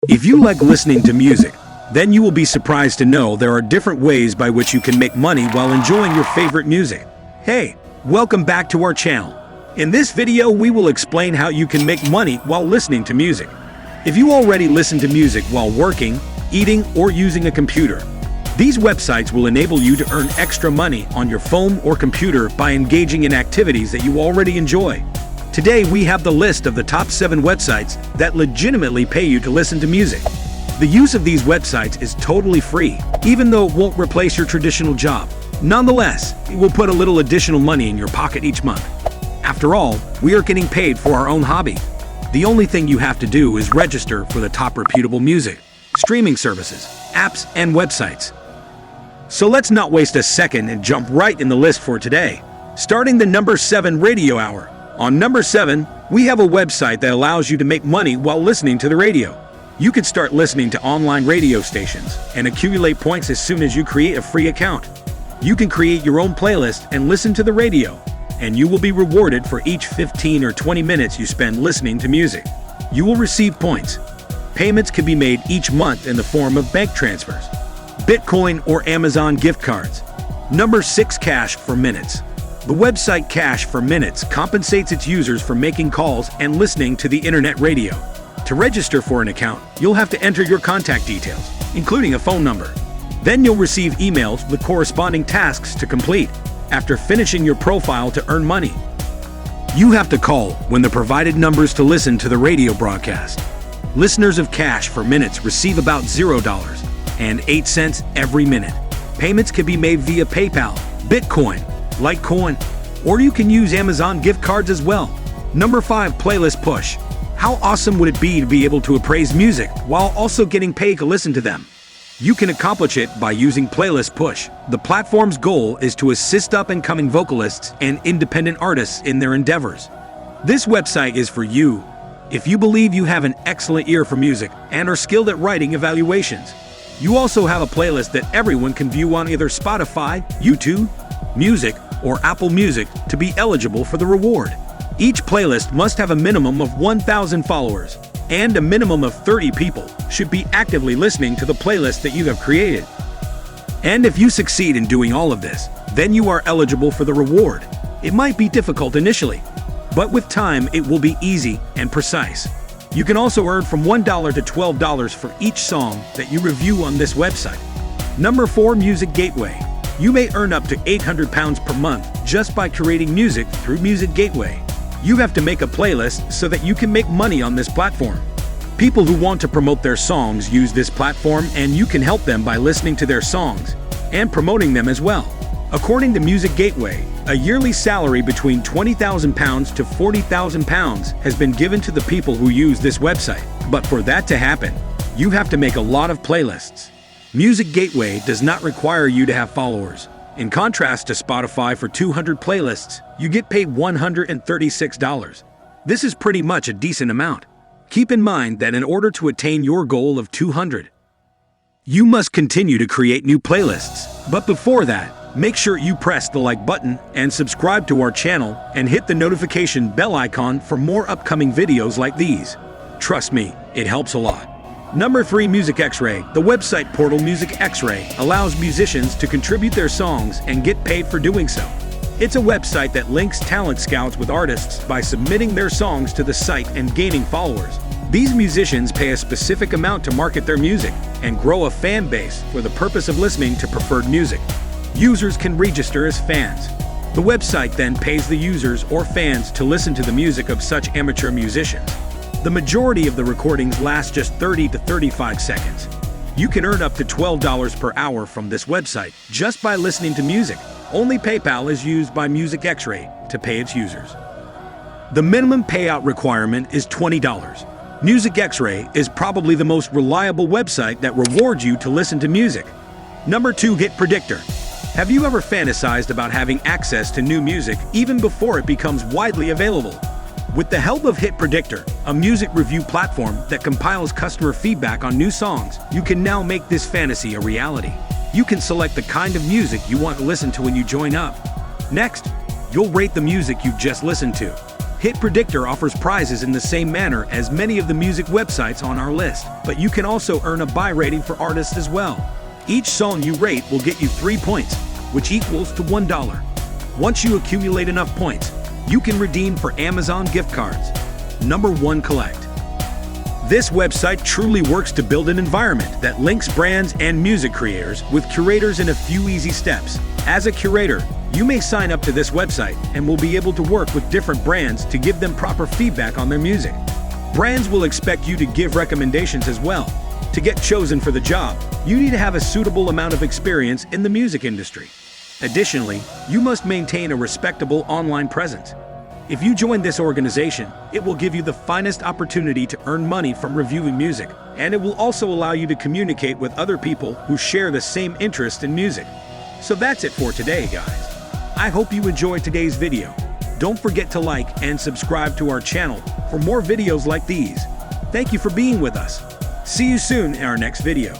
If you like listening to music, then you will be surprised to know there are different ways by which you can make money while enjoying your favorite music. Hey, welcome back to our channel. In this video, we will explain how you can make money while listening to music. If you already listen to music while working, eating, or using a computer, these websites will enable you to earn extra money on your phone or computer by engaging in activities that you already enjoy. Today, we have the list of the top 7 websites that legitimately pay you to listen to music. The use of these websites is totally free, even though it won't replace your traditional job. Nonetheless, it will put a little additional money in your pocket each month. After all, we are getting paid for our own hobby. The only thing you have to do is register for the top reputable music, streaming services, apps, and websites. So let's not waste a second and jump right in the list for today. Starting the number 7 Radio Hour. On number 7, we have a website that allows you to make money while listening to the radio. You can start listening to online radio stations and accumulate points as soon as you create a free account. You can create your own playlist and listen to the radio, and you will be rewarded for each 15 or 20 minutes you spend listening to music. You will receive points. Payments can be made each month in the form of bank transfers, Bitcoin, or Amazon gift cards. Number 6, Cash for Minutes. The website Cash for Minutes compensates its users for making calls and listening to the internet radio. To register for an account, you'll have to enter your contact details, including a phone number. Then you'll receive emails with corresponding tasks to complete after finishing your profile to earn money. You have to call when the provided numbers to listen to the radio broadcast. Listeners of Cash for Minutes receive about $0.08 every minute. Payments can be made via PayPal, Bitcoin, Litecoin, or you can use Amazon gift cards as well. Number 5, Playlist Push. How awesome would it be to be able to appraise music while also getting paid to listen to them? You can accomplish it by using Playlist Push. The platform's goal is to assist up-and-coming vocalists and independent artists in their endeavors. This website is for you if you believe you have an excellent ear for music and are skilled at writing evaluations. You also have a playlist that everyone can view on either Spotify, YouTube Music, or Apple Music to be eligible for the reward. Each playlist must have a minimum of 1,000 followers, and a minimum of 30 people should be actively listening to the playlist that you have created. And if you succeed in doing all of this, then you are eligible for the reward. It might be difficult initially, but with time it will be easy and precise. You can also earn from $1 to $12 for each song that you review on this website. Number 4, Music Gateway. You may earn up to £800 per month just by creating music through Music Gateway. You have to make a playlist so that you can make money on this platform. People who want to promote their songs use this platform, and you can help them by listening to their songs and promoting them as well. According to Music Gateway, a yearly salary between £20,000 to £40,000 has been given to the people who use this website. But for that to happen, you have to make a lot of playlists. Music Gateway does not require you to have followers. In contrast to Spotify, for 200 playlists, you get paid $136. This is pretty much a decent amount. Keep in mind that in order to attain your goal of 200, you must continue to create new playlists. But before that, make sure you press the like button and subscribe to our channel and hit the notification bell icon for more upcoming videos like these. Trust me, it helps a lot. Number 3, Music X-Ray. The website portal Music X-Ray allows musicians to contribute their songs and get paid for doing so. It's a website that links talent scouts with artists by submitting their songs to the site and gaining followers. These musicians pay a specific amount to market their music and grow a fan base for the purpose of listening to preferred music. Users can register as fans. The website then pays the users or fans to listen to the music of such amateur musicians. The majority of the recordings last just 30 to 35 seconds. You can earn up to $12 per hour from this website just by listening to music. Only PayPal is used by Music X-Ray to pay its users. The minimum payout requirement is $20. Music X-Ray is probably the most reliable website that rewards you to listen to music. Number 2, Hit Predictor. Have you ever fantasized about having access to new music even before it becomes widely available? With the help of Hit Predictor, a music review platform that compiles customer feedback on new songs, you can now make this fantasy a reality. You can select the kind of music you want to listen to when you join up. Next, you'll rate the music you just listened to. Hit Predictor offers prizes in the same manner as many of the music websites on our list, but you can also earn a buy rating for artists as well. Each song you rate will get you 3 points, which equals to $1. Once you accumulate enough points, you can redeem for Amazon gift cards. Number 1, Collect. This website truly works to build an environment that links brands and music creators with curators in a few easy steps. As a curator, you may sign up to this website and will be able to work with different brands to give them proper feedback on their music. Brands will expect you to give recommendations as well. To get chosen for the job, you need to have a suitable amount of experience in the music industry. Additionally, you must maintain a respectable online presence. If you join this organization, it will give you the finest opportunity to earn money from reviewing music, and it will also allow you to communicate with other people who share the same interest in music. So that's it for today, guys. I hope you enjoyed today's video. Don't forget to like and subscribe to our channel for more videos like these. Thank you for being with us. See you soon in our next video.